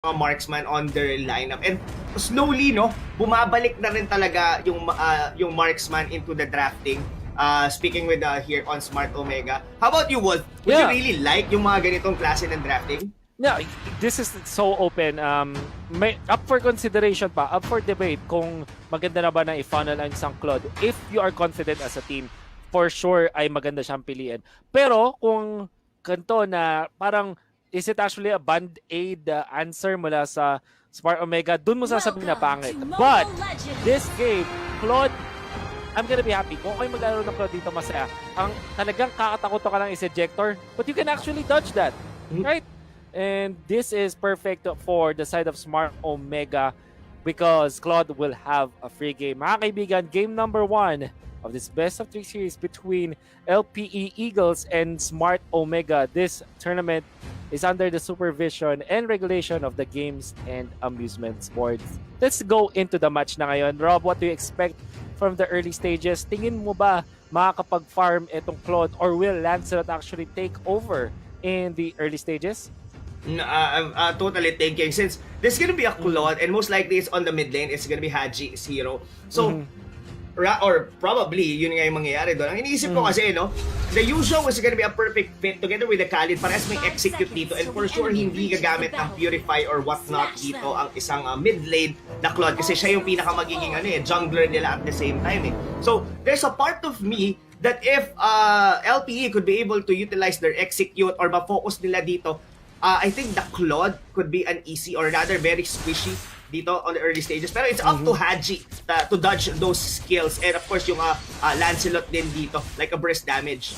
mga marksman on their lineup. And slowly, no, bumabalik na rin talaga yung marksman into the drafting. Speaking with here on Smart Omega. How about you, Wolf? Would you really like yung mga ganitong klase ng drafting? Yeah, this is so open. May up for consideration pa, up for debate kung maganda na ba na i-funnel ang isang Claude. If you are confident as a team, for sure ay maganda siyang piliin. Pero kung kanto na parang is it actually a band-aid answer mula sa Smart Omega, dun mo sasabihin na pangit. But this game, Claude, I'm gonna be happy. Kung kayo maglaro ng Claude dito, masaya. Ang talagang kakatakot ka lang is ejector, but you can actually dodge that. Right? And this is perfect for the side of Smart Omega because Claude will have a free game. Mga kaibigan, game number 1 of this best of 3 series between LPE Eagles and Smart Omega. This tournament is under the supervision and regulation of the Games and Amusement Board. Let's go into the match na ngayon. Rob, what do you expect from the early stages? Tingin mo ba makakapag-farm itong Claude or will Lancelot actually take over in the early stages? I'm totally thinking since there's gonna be a Claude and most likely it's on the mid lane, it's gonna be Haji Zero. So or probably yun nga yung mangyayari doon. Ang iniisip ko kasi, no, the usual was gonna be a perfect fit together with the Khalid para may execute dito and for sure hindi gagamit ng Purify or whatnot dito ang isang mid lane na Claude kasi siya yung pinaka magiging jungler nila at the same time. So there's a part of me that if LPE could be able to utilize their execute or ma-focus nila dito, I think the Claude could be an easy or rather very squishy dito on the early stages. Pero it's up to Haji to dodge those skills. And of course, yung Lancelot din dito, like a burst damage.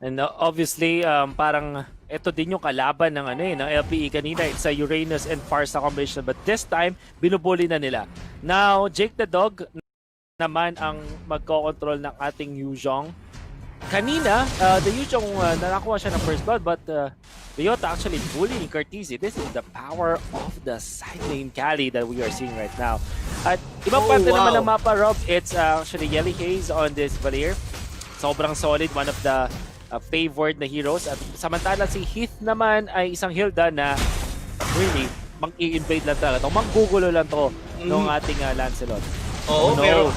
And obviously, parang ito din yung kalaban ng ng LPE kanina. It's a Uranus and Farsa combination. But this time, binubuli na nila. Now, Jake the Dog naman ang magko-control ng ating Yuzhong. Kanina, the Yuzhong nakakuha siya ng first blood, but Ryota actually bullying Cartesi. This is the power of the side lane carry that we are seeing right now. At ibang parte naman ng mapa, Rob, it's actually Yelly Haze on this Valier. Sobrang solid, one of the favored na heroes. At samantala si Heath naman ay isang Hilda na really mag-i-invade lang talaga. Manggugulo lang to ng ating Lancelot. Oo, pero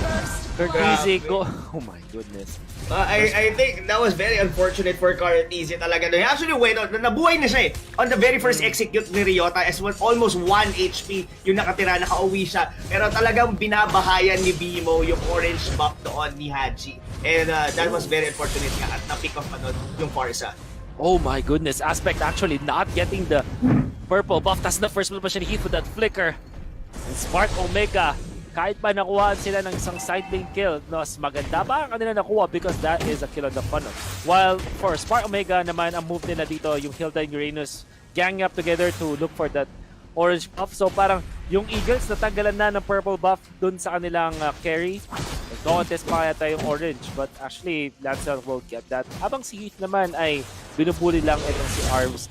Cartesi go. Oh my goodness. I think that was very unfortunate for Cartesi talaga. He actually went out, nabuhay na siya on the very first execute ni Ryota as well, almost 1 HP yung nakatira, nakauwi siya. Pero talagang binabahayan ni Bimo yung orange buff doon ni Haji. And that was very unfortunate nga at na-pick off pa doon yung Farsa. Oh my goodness, Aspect actually not getting the purple buff. That's the first blood pa siya ni Heath with that flicker. And Smart Omega, kahit pa nakuhaan sila ng isang side lane kill, mas maganda ba ang kanila nakuha because that is a kill on the funnel. While for Smart Omega naman, ang move nila dito, yung Hilda and Uranus ganging up together to look for that orange buff. So parang yung Eagles natanggalan na ng purple buff dun sa kanilang carry. Nag-contest pa yata yung orange, but actually Lancelot will get that. Habang si Heath naman ay binubuli lang itong si Arms.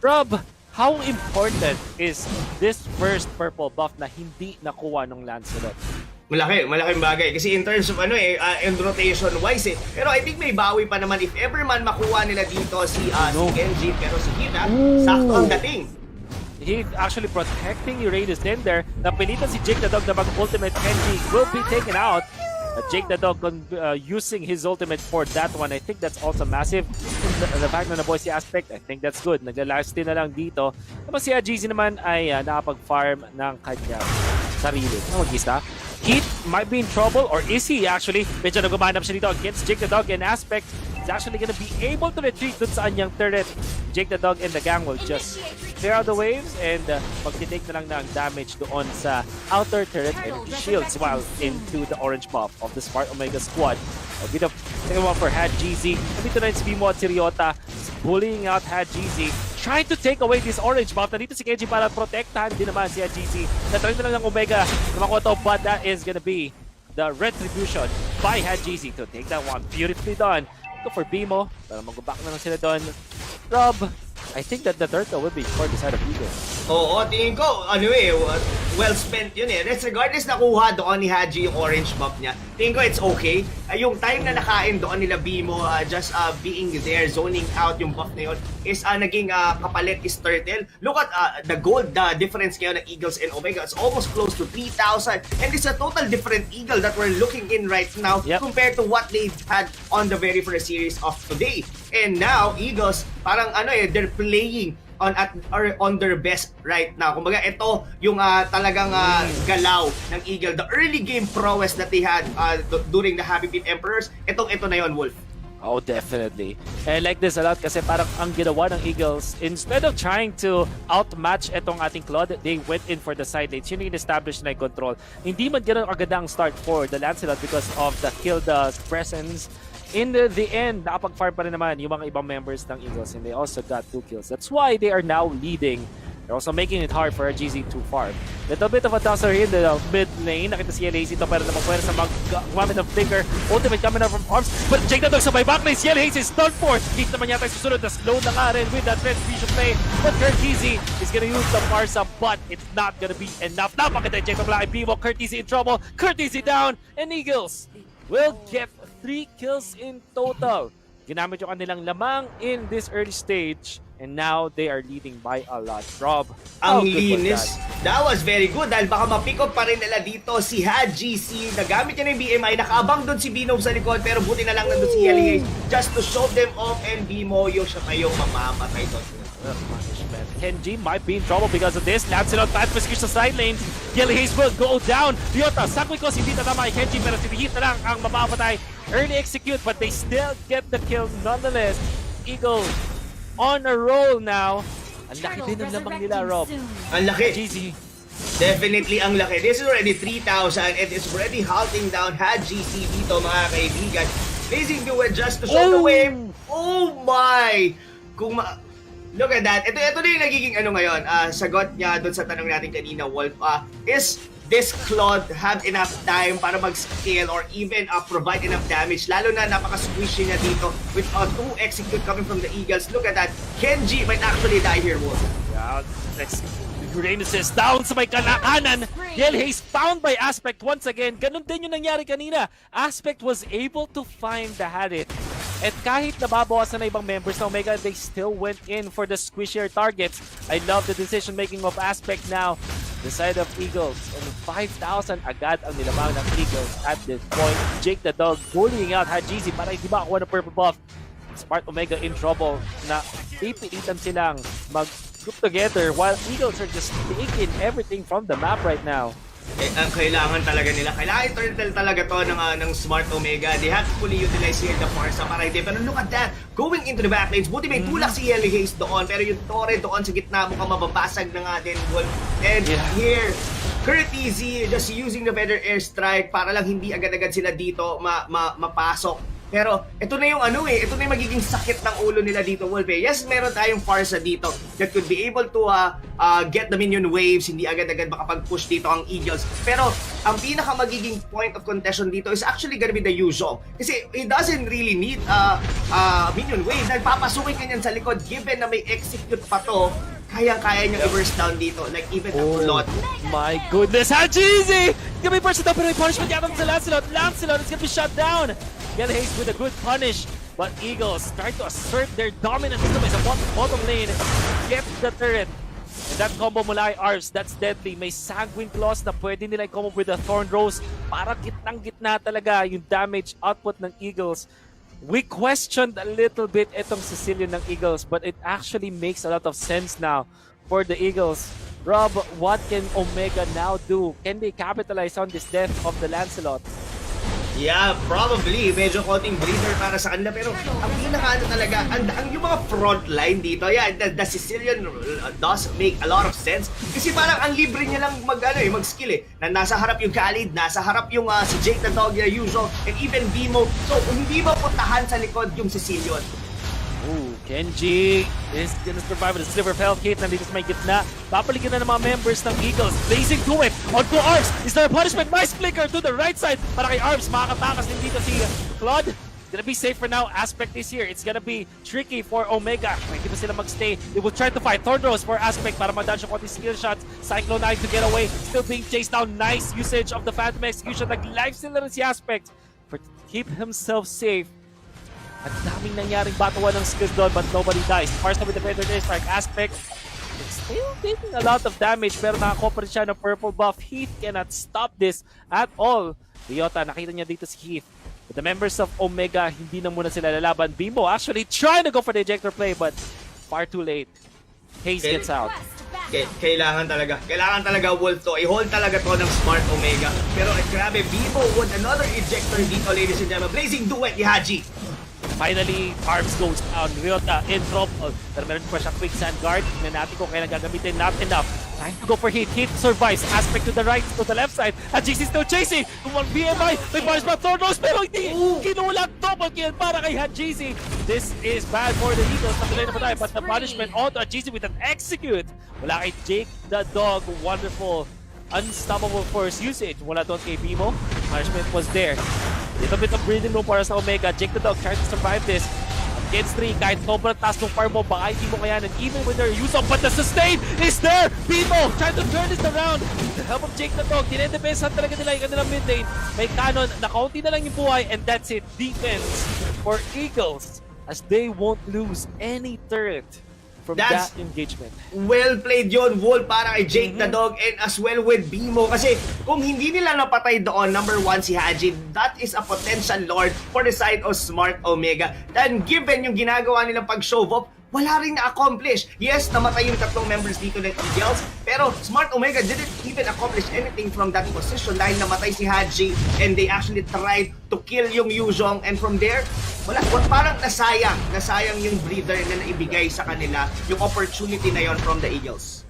Rob, how important is this first purple buff na hindi nakuha ng Lancelot? Malaking bagay. Kasi in terms of in rotation wise Pero I think may bawi pa naman if ever man makuha nila dito si Genji. Pero si Hina, sakto ang dating. He's actually protecting Uranus. Then there, napilitan si Jake the Dog na mag-ultimate. Genji will be taken out. Jake the Dog using his ultimate for that one. I think that's also massive. The fact na naboy si Aspect, I think that's good. Nagla-lifesteal na lang dito. Tapos si GZ naman ay nakapag-farm ng kanyang sarili. Mag-isa. Heath might be in trouble, or is he actually? Medyo nagumanap siya dito against Jake the Dog and Aspect. He's actually gonna be able to retreat dun sa anyang turret. Jake the Dog and the gang will just clear out the waves and magtitake na lang ng damage doon sa outer turret energy shields while into the orange buff of the Smart Omega squad. A bit of second one for HGZ. Nandito na yung si Bimo at si Ryota bullying out HGZ. Trying to take away this orange buff. Nandito si Kenji para protektahan din naman si HGZ. Natry na lang ng Omega na makuha to, but that is gonna be the retribution by HGZ to take that one. Beautifully done. Go for Bimo para mag-back na lang sila doon. Rob, I think that the turtle will be for the side of Eagle. Oo, tingin ko, well spent yun eh. Regardless na kuha doon ni Haji yung orange buff niya, tingin ko it's okay. Yung time na nakain doon nila Bimo, just being there, zoning out yung buff na yun, is naging kapalit is Turtle. Look at the gold difference ngayon ng Eagles and Omega. It's almost close to 3,000. And it's a total different Eagle that we're looking in right now compared to what they had on the very first series of today. And now, Eagles, parang they're playing on their best right now. Kumbaga, ito yung talagang galaw ng Eagle. The early game prowess that they had during the Happy Feet Emperors, ito na yon, Wolf. Oh, definitely. And I like this a lot kasi parang ang ginawa ng Eagles, instead of trying to outmatch itong ating Claude, they went in for the side lanes. Yun yung establish na yung control. Hindi man ganun agad ang start for the Lancelot because of the Kilda's presence. In the end, nakapag-farm pa rin naman yung mga ibang members ng Eagles and they also got 2 kills. That's why they are now leading. They're also making it hard for GZ to farm. Little bit of a tosser in the mid lane. Nakita si LAC ito pero naman pwede sa gumamit ng flicker. Ultimate coming out from arms. But Jake na dog sa may backlane. Si LAC is done for. Hit naman yata yung susunod na slow na nga rin with that red vision play. But Curtizy is gonna use the Marsa but it's not gonna be enough. Napakita yung Jake na Black Bimo. Curtizy in trouble. Curtizy down. And Eagles will get 3 kills in total. Ginamit yung kanilang lamang in this early stage and now they are leading by a lot. Rob, ang linis. That was very good dahil baka ma-pick up pa rin nila dito si Haji, nagamit niya ng BMI, nakaabang doon si Bino sa likod pero buti na lang nandun si LA just to show them off and Bimoyo siya pa yung mamamatay doon. Punishment. Kenji might be in trouble because of this. Lancelot bad position sa side lane. Yellow Haze will go down. Ryota, sakwi ko hindi tatama kay Kenji pero sinihit na lang ang mamamatay. Early execute but they still get the kill nonetheless. Eagle on a roll now. Ang laki din ng lamang nila, Rob. Ang laki. GZ. Definitely ang laki. This is already 3,000 and it's already halting down Haji dito mga kaibigan. Amazing do it just to show the way. Oh my! Look at that. Ito na yung nagiging ngayon. Sagot niya doon sa tanong natin kanina, Wolf. Is this Claude have enough time para mag-scale or even provide enough damage? Lalo na napaka-squishy niya dito with 2 execute coming from the Eagles. Look at that. Kenji might actually die here, Wolf. Yeah, Uranus is down sa may kanan. Yell Haze found by Aspect once again. Ganun din yung nangyari kanina. Aspect was able to find the Hadit. At kahit nababawasan na ibang members ng Omega, they still went in for the squishier targets. I love the decision making of Aspect now. The side of Eagles. And 5,000 agad ang nilamang ng Eagles at this point. Jake the Dog bullying out Hajizi para hindi makakuha ng purple buff. Smart Omega in trouble na pipilitan silang mag-group together while Eagles are just taking everything from the map right now. Ang kailangan talaga nila. Kailangan turtle talaga to ng Smart Omega. They have to fully utilize here the Forza para hindi. Pero look at that. Going into the backlanes. Buti may tulak si Yellow Haze doon. Pero yung Torre doon sa gitna mukhang mababasag na nga din. And here, Curtizy just using the better airstrike para lang hindi agad-agad sila dito mapasok. Pero ito na yung ito na yung magiging sakit ng ulo nila dito, Wolf. Yes, meron tayong Farsa dito that could be able to get the minion waves, hindi agad-agad makapag-push dito ang Eagles. Pero ang pinaka magiging point of contention dito is actually gonna be the Yuzhong. Kasi it doesn't really need minion wave. Dahil papasukin ka niyan sa likod, given na may execute pa to, kaya niya i-burst down dito. Like even a lot. My goodness, how cheesy! Gonna be burst down pero may punishment yata sa Lancelot. Lancelot is gonna be shut down. Yellow Haze with a good punish, but Eagles try to assert their dominance sa bottom lane. Get the turret. And that combo mula kay Arves, that's deadly. May Sanguine Claws na pwede nila i-combo with the Thorn Rose para gitnang-gitna talaga yung damage output ng Eagles. We questioned a little bit itong Sicilian ng Eagles, but it actually makes a lot of sense now for the Eagles. Rob, what can Omega now do? Can they capitalize on this death of the Lancelot? Yeah, probably. Medyo konting breather para sa kanila. Pero ang pinaka talaga, yung mga front line dito, the Sicilian does make a lot of sense. Kasi parang ang libre niya lang mag-skill Na nasa harap yung Khalid, nasa harap yung si Jake the Dog, usual, and even Bimo. So, hindi mapuntahan sa likod yung Sicilian. Ooh, Kenji is gonna survive with a sliver of health hit. Nandito sa may gitna. Papalikin na ng mga members ng Eagles. Blazing to it. On to Arves. Is there a punishment? Nice flicker to the right side. Para kay Arves. Makakatakas din dito si Claude. gonna be safe for now. Aspect is here. It's gonna be tricky for Omega. Hindi pa sila magstay. They will try to fight Thornrose for Aspect para madodge yung konting skill shots. Cyclone 9 to get away. Still being chased down. Nice usage of the Phantom Execution. Nag-live sila rin si Aspect for to keep himself safe. At daming nangyaring batuan ng skills doon, but nobody dies. First with the Defender there, Strike Aspect. It's still taking a lot of damage, pero nakakopa rin siya ng purple buff. Heath cannot stop this at all. Ryota, nakita niya dito si Heath. But the members of Omega, hindi na muna sila lalaban. Bimbo actually trying to go for the ejector play, but far too late. Haze gets out. Kailangan talaga Wolf to. I-hold talaga to ng Smart Omega. Pero grabe, Bimbo with another ejector dito, ladies and gentlemen. Blazing duet ni Haji. Finally, Arms goes down. Ryota in trouble. Pero meron pa siya quicksand guard. Tingnan natin kung kailan gagamitin. Not enough. Trying to go for Heath. Heath survives. Aspect to the right, to the left side. At GC still chasing. Kumang BMI. May bars pa Thornrose. Pero hindi. Kinulang double kill para kay GC. This is bad for the Eagles. Natuloy na pa tayo. But the punishment onto GC with an execute. Wala kay Jake the Dog. Wonderful. Unstoppable force usage. Wala doon kay Bimo. Punishment was there. Little bit of breathing room para sa Omega. Jake the Dog trying to survive this. Against 3, kahit sobrang taas ng farm mo, baka hindi mo kayanan. Even with their use of, but the sustain is there! Bimo trying to turn this around. With the help of Jake the Dog, dinedepensahan talaga nila yung kanilang mid lane. May cannon, nakaunti na lang yung buhay, and that's it. Defense for Eagles as they won't lose any turret from that engagement. Well played yon, Wolf, para kay Jake the Dog and as well with Bimo. Kasi kung hindi nila napatay doon, number 1 si Haji, that is a potential lord for the side of Smart Omega. Then given yung ginagawa nilang pag-show off, wala rin na-accomplish. Yes, namatay yung tatlong members dito ng Eagles, pero Smart Omega didn't even accomplish anything from that position dahil namatay si Haji and they actually tried to kill yung Yuzhong, and from there, parang nasayang yung breather na naibigay sa kanila, yung opportunity na yon from the Eagles.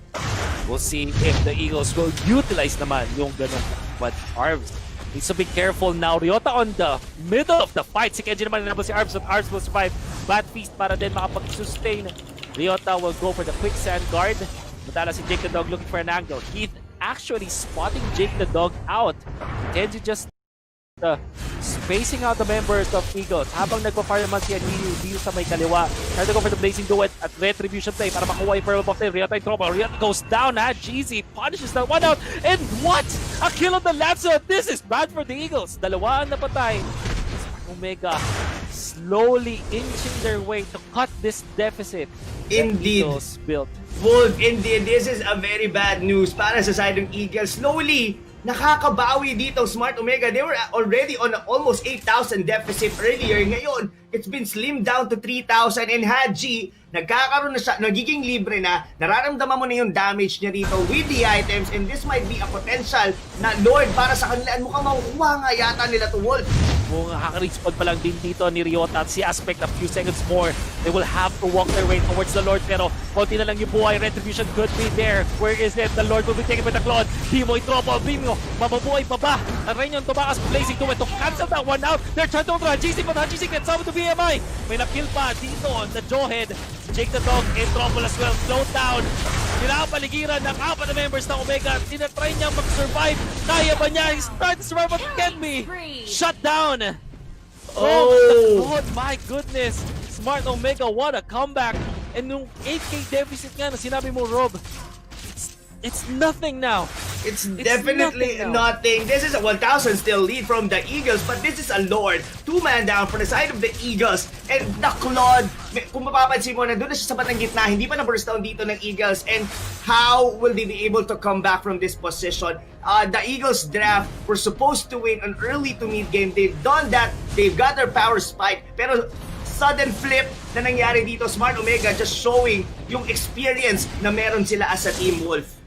We'll see if the Eagles will utilize naman yung ganun. But Arms needs to be careful now. Ryota on the middle of the fight. Si Kenji naman nabal si Arms, but Arms will survive. Bad feast para din makapag-sustain. Ryota will go for the quicksand guard. Matala si Jake the Dog looking for an angle. Heath actually spotting Jake the Dog out. Kenji just spacing out the members of Eagles. Habang nagpa-fire naman si Aniyu sa may kaliwa. Try to go for the blazing duet at retribution play para makuha yung Pearl Buff. Ryota in trouble. Ryota goes down at GZ. Punishes that one out. And what? A kill on the left side. This is bad for the Eagles. Dalawa ang napatay. Omega slowly inching their way to cut this deficit. Indeed. Eagles built. Wolf, indeed, this is a very bad news para sa side ng Eagles. Slowly, nakakabawi dito Smart Omega. They were already on almost 8,000 deficit earlier. Ngayon, it's been slimmed down to 3,000, and Haji, nagkakaroon na siya, nagiging libre na, nararamdaman mo na yung damage niya dito with the items, and this might be a potential na Lord para sa kanila. Mukhang makukuha nga yata nila to Wolf. Kung haka-respawn pa lang din dito ni Ryota at si Aspect a few seconds more, they will have to walk their way towards the Lord, pero konti na lang yung buhay. Retribution could be there. Where is it? The Lord will be taken by the Claude. Bimo in trouble. Bimo, mababuhay pa ba? Ang Rainion tumakas, blazing to it to cancel that one out. They're trying to overrun GC, but GC gets out of the BMI. May na-kill pa dito on the Jawhead. Jake the Dog in trouble as well. Slow down. Pinapaligiran ng 4 na members ng Omega. Tinatry niyang mag-survive. Kaya ba niya? He's trying to survive, but can be shut down. Oh my goodness. Smart Omega, what a comeback. And nung 8k deficit nga na sinabi mo, Rob, it's nothing now. It's definitely nothing. This is a 1,000 still lead from the Eagles, but this is a Lord. 2-man down for the side of the Eagles. And the Claude, kung mapapansin mo, nandun na siya sa batang gitna. Hindi pa na-burst down dito ng Eagles. And how will they be able to come back from this position? The Eagles draft were supposed to win an early to mid game. They've done that. They've got their power spike. Pero sudden flip na nangyari dito, Smart Omega just showing yung experience na meron sila as a team, Wolf.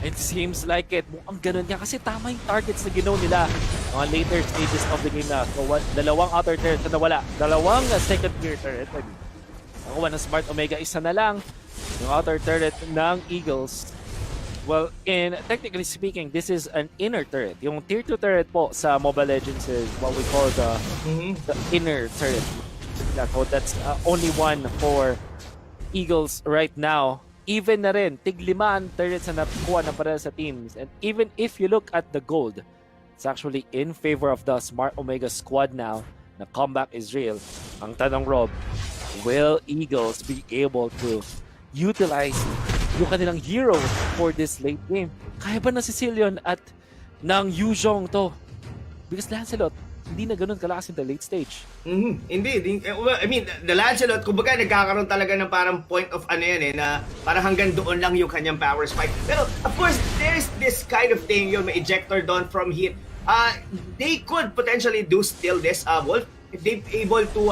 It seems like it. Mukhang ganun nga kasi tama yung targets na ginaw nila mga later stages of the game na. So, dalawang outer turret na nawala. Dalawang second tier turret. Nakuha ng Smart Omega. Isa na lang yung outer turret ng Eagles. Well, technically speaking, this is an inner turret. Yung tier 2 turret po sa Mobile Legends is what we call the inner turret. So that's only one for Eagles right now. Even na rin, tig-5 turrets na nakuha na para sa teams. And even if you look at the gold, it's actually in favor of the Smart Omega squad now. na comeback is real. Ang tanong, Rob, will Eagles be able to utilize yung kanilang hero for this late game? Kaya ba na si Sicilian at ng Yuzhong to? Because Lancelot, hindi na ganun kalakas in the late stage. Hindi. Well, I mean, the Lancelot, kumbaga nagkakaroon talaga ng parang point of ano yan na parang hanggang doon lang yung kanyang power spike. Pero of course, there's this kind of thing, yung may ejector doon from hit. They could potentially do still this, Wolf, if they're able to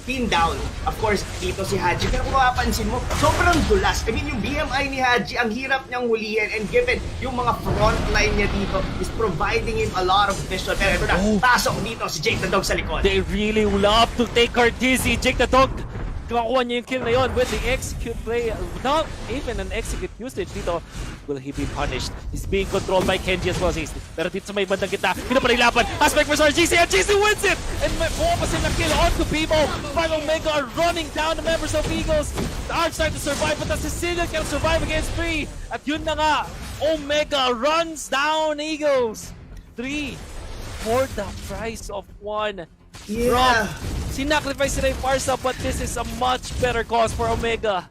pin down, of course, dito si Haji. Pero kung mapapansin mo, sobrang dulas. I mean, yung BMI ni Haji, ang hirap niyang hulihin, and given yung mga front line niya dito is providing him a lot of vision. Pero ito na, pasok dito si Jake the Dog sa likod. They really love to take her dizzy. Jake the Dog, kumakuha niya yung kill na yun with the execute play. Not even an execute usage dito. Will he be punished? He's being controlled by Kenji as well. Pero dito sa may bandang kita, pinapalilaban. Aspect versus GC, and GC wins it! And may buha pa silang kill onto Bimo. But Omega are running down the members of Eagles. The Arch trying to survive, but the Sicilian can survive against 3. At yun na nga, Omega runs down Eagles. 3 for the price of 1. Yeah. Rob, sinacrifice nila yung Parsa, but this is a much better cause for Omega.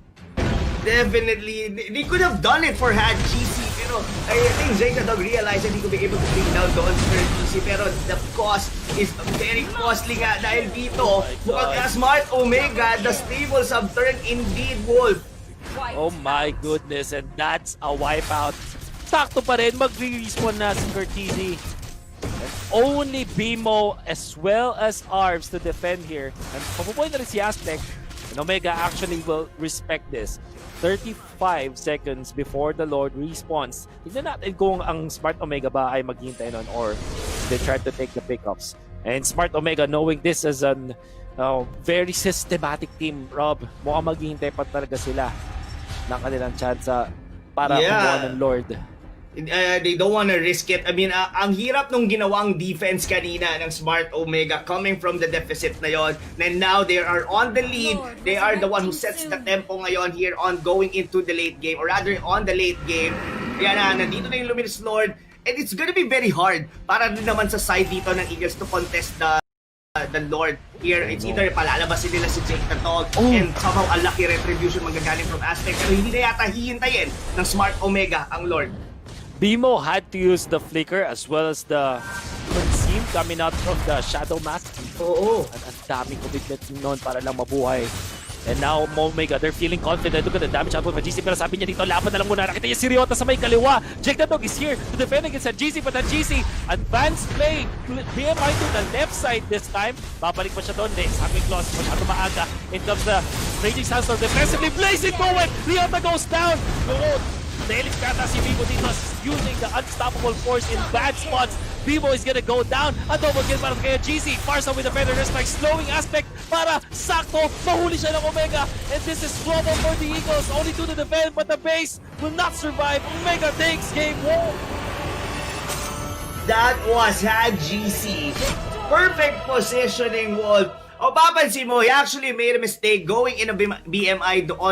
Definitely. They could have done it for GC, pero I think Jake the Dog realized that he could be able to bring down doon for GC, pero the cost is very costly nga dahil dito, mukhang Smart Omega, the stable sub-turn indeed, Wolf. Oh my goodness, and that's a wipeout. Sakto pa rin, mag-respawn na si Curtizi. Only Bimo as well as Arms to defend here. And papupoy na rin si Aspect, and Omega actually will respect this. 35 seconds before the Lord respawns. Tignan natin kung ang Smart Omega ba ay maghihintay nun or they try to take the pickups. And Smart Omega, knowing this as an very systematic team, Rob, mukhang maghihintay pa talaga sila ng kanilang chance para kumuha ng Lord. They don't want to risk it. I mean, ang hirap nung ginawang defense kanina ng Smart Omega coming from the deficit na yon. And now they are on the lead. They are the one who sets the tempo ngayon here on going into the late game, or rather on the late game. Kaya nandito na yung Luminous Lord. And it's gonna be very hard para din naman sa side dito ng Eagles to contest the Lord here. It's either palalabasin nila si Jake the Dog and somehow a lucky retribution magagaling from Aztec. Pero hindi na yata hihintayin ng Smart Omega ang Lord. Bimo had to use the flicker as well as the consume coming out from the Shadow Mask. Oo. Ang daming commitment noon para lang mabuhay. And now, Omega, they're feeling confident. Look at the damage output by GC. Pero sabi niya dito, laban na lang muna. Nakita niya si Ryota sa may kaliwa. Jake the Dog is here to defend against GC. But the GC, advanced play. BMI to the left side this time. Babalik pa siya doon. Sabi Claus, masyado maaga. In terms of Raging Sandstorm defensively. Blazing forward. Ryota goes down. Dahil kata si Bimo dito using the unstoppable force in bad spots. Bimo is gonna go down. A double kill para kay GC. Farsa with the feather strike, slowing Aspect para sakto. Mahuli siya ng Omega. And this is trouble for the Eagles. Only 2 to defend, but the base will not survive. Omega takes game 1. That was GC. Perfect positioning, Wolf. O papansin mo, he actually made a mistake going in a BMI doon